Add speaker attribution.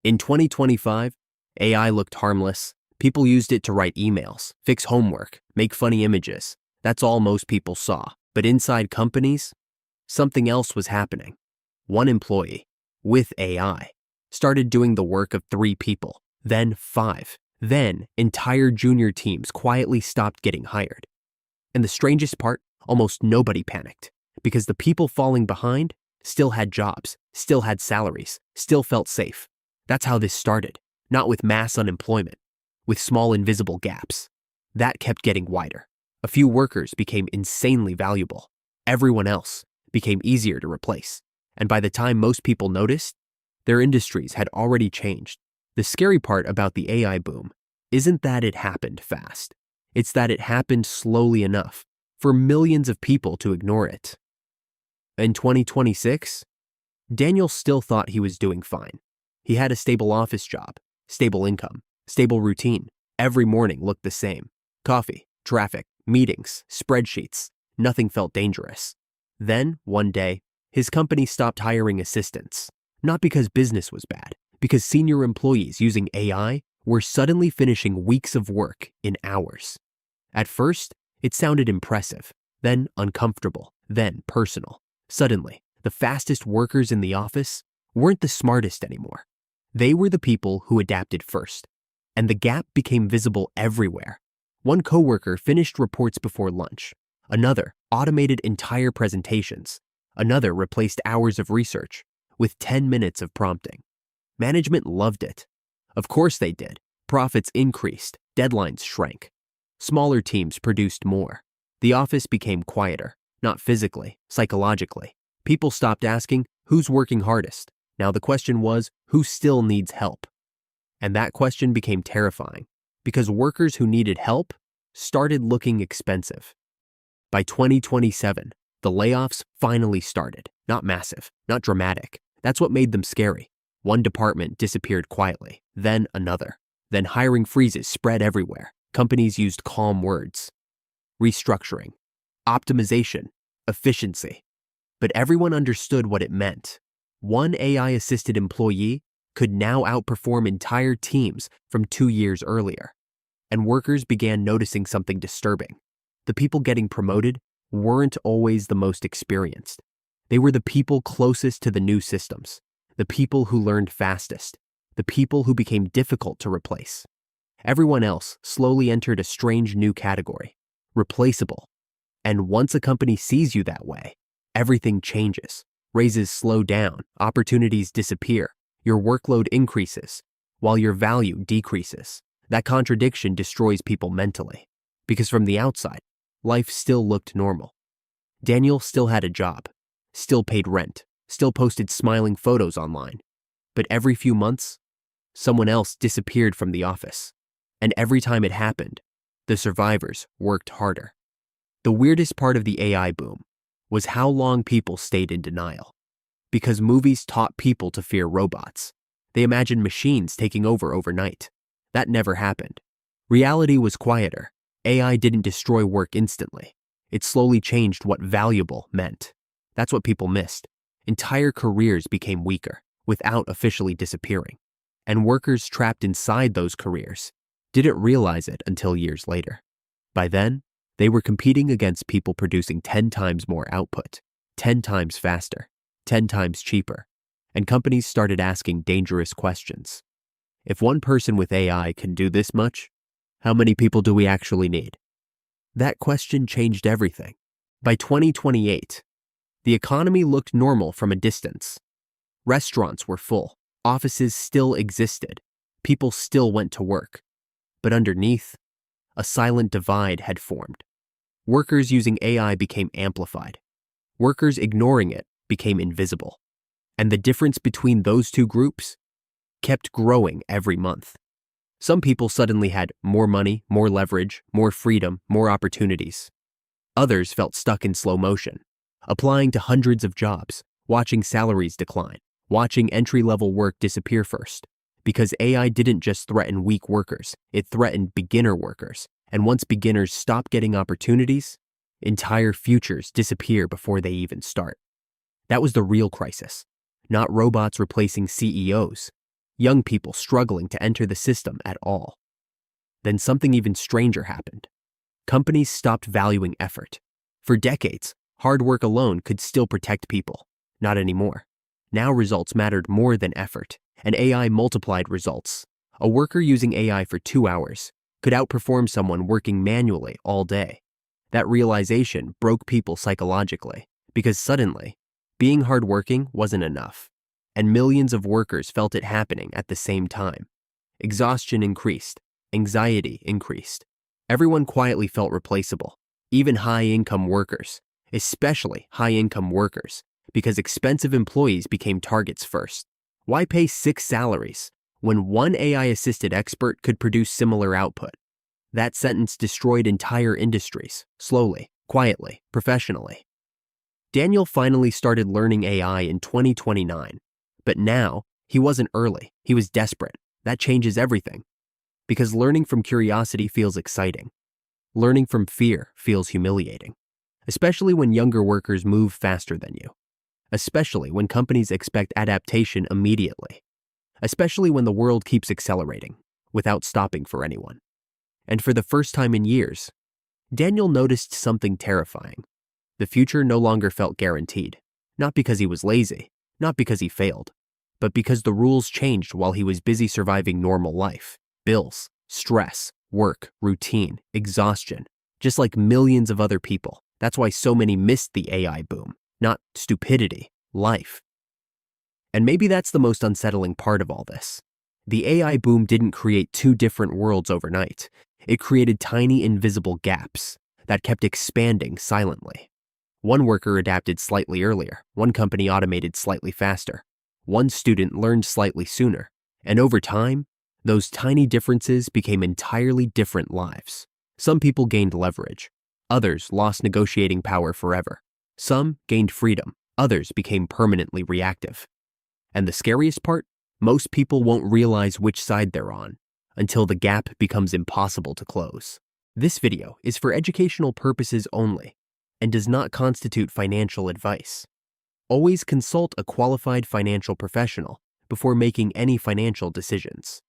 Speaker 1: In 2025, AI looked harmless. People used it to write emails, fix homework, make funny images. That's all most people saw. But inside companies, something else was happening. One employee, with AI, started doing the work of 3 people, then 5. Then, entire junior teams quietly stopped getting hired. And the strangest part, almost nobody panicked, because the people falling behind still had jobs, still had salaries, still felt safe. That's how this started, not with mass unemployment, with small invisible gaps. That kept getting wider. A few workers became insanely valuable. Everyone else became easier to replace. And by the time most people noticed, their industries had already changed. The scary part about the AI boom isn't that it happened fast. It's that it happened slowly enough for millions of people to ignore it. In 2026, Daniel still thought he was doing fine. He had a stable office job, stable income, stable routine. Every morning looked the same. Coffee, traffic, meetings, spreadsheets. Nothing felt dangerous. Then, one day, his company stopped hiring assistants. Not because business was bad, because senior employees using AI were suddenly finishing weeks of work in hours. At first, it sounded impressive, then uncomfortable, then personal. Suddenly, the fastest workers in the office weren't the smartest anymore. They were the people who adapted first, and the gap became visible everywhere. One coworker finished reports before lunch. Another automated entire presentations. Another replaced hours of research with 10 minutes of prompting. Management loved it. Of course they did. Profits increased, deadlines shrank. Smaller teams produced more. The office became quieter, not physically, psychologically. People stopped asking, who's working hardest? Now the question was, who still needs help? And that question became terrifying, because workers who needed help started looking expensive. By 2027, the layoffs finally started. Not massive, not dramatic. That's what made them scary. One department disappeared quietly, then another. Then hiring freezes spread everywhere. Companies used calm words. Restructuring, optimization, efficiency. But everyone understood what it meant. One AI-assisted employee could now outperform entire teams from 2 years earlier. And workers began noticing something disturbing. The people getting promoted weren't always the most experienced. They were the people closest to the new systems, the people who learned fastest, the people who became difficult to replace. Everyone else slowly entered a strange new category, replaceable. And once a company sees you that way, everything changes. Raises slow down, opportunities disappear, your workload increases, while your value decreases. That contradiction destroys people mentally, because from the outside, life still looked normal. Daniel still had a job, still paid rent, still posted smiling photos online. But every few months, someone else disappeared from the office. And every time it happened, the survivors worked harder. The weirdest part of the AI boom was how long people stayed in denial. Because movies taught people to fear robots. They imagined machines taking over overnight. That never happened. Reality was quieter. AI didn't destroy work instantly. It slowly changed what valuable meant. That's what people missed. Entire careers became weaker, without officially disappearing. And workers trapped inside those careers didn't realize it until years later. By then, they were competing against people producing 10 times more output, 10 times faster, 10 times cheaper, and companies started asking dangerous questions. If one person with AI can do this much, how many people do we actually need? That question changed everything. By 2028, the economy looked normal from a distance. Restaurants were full, offices still existed, people still went to work. But underneath, a silent divide had formed. Workers using AI became amplified. Workers ignoring it became invisible. And the difference between those two groups kept growing every month. Some people suddenly had more money, more leverage, more freedom, more opportunities. Others felt stuck in slow motion, applying to hundreds of jobs, watching salaries decline, watching entry-level work disappear first. Because AI didn't just threaten weak workers, it threatened beginner workers. And once beginners stop getting opportunities, entire futures disappear before they even start. That was the real crisis. Not robots replacing CEOs. young people struggling to enter the system at all. Then something even stranger happened. Companies stopped valuing effort. For decades, hard work alone could still protect people. Not anymore. Now results mattered more than effort, and AI multiplied results. A worker using AI for 2 hours could outperform someone working manually all day. That realization broke people psychologically, because suddenly, being hardworking wasn't enough, and millions of workers felt it happening at the same time. Exhaustion increased, anxiety increased. Everyone quietly felt replaceable, even high-income workers, especially high-income workers, because expensive employees became targets first. Why pay 6 salaries when one AI-assisted expert could produce similar output? That sentence destroyed entire industries, slowly, quietly, professionally. Daniel finally started learning AI in 2029, but now he wasn't early, he was desperate. That changes everything. Because learning from curiosity feels exciting. Learning from fear feels humiliating, especially when younger workers move faster than you. Especially when companies expect adaptation immediately. Especially when the world keeps accelerating, without stopping for anyone. And for the first time in years, Daniel noticed something terrifying. The future no longer felt guaranteed, not because he was lazy, not because he failed, but because the rules changed while he was busy surviving normal life. Bills, stress, work, routine, exhaustion, just like millions of other people. That's why so many missed the AI boom, not stupidity, life. And maybe that's the most unsettling part of all this. The AI boom didn't create 2 different worlds overnight. It created tiny invisible gaps that kept expanding silently. One worker adapted slightly earlier, one company automated slightly faster, one student learned slightly sooner, and over time, those tiny differences became entirely different lives. Some people gained leverage, others lost negotiating power forever. Some gained freedom, others became permanently reactive. And the scariest part? Most people won't realize which side they're on until the gap becomes impossible to close. This video is for educational purposes only and does not constitute financial advice. Always consult a qualified financial professional before making any financial decisions.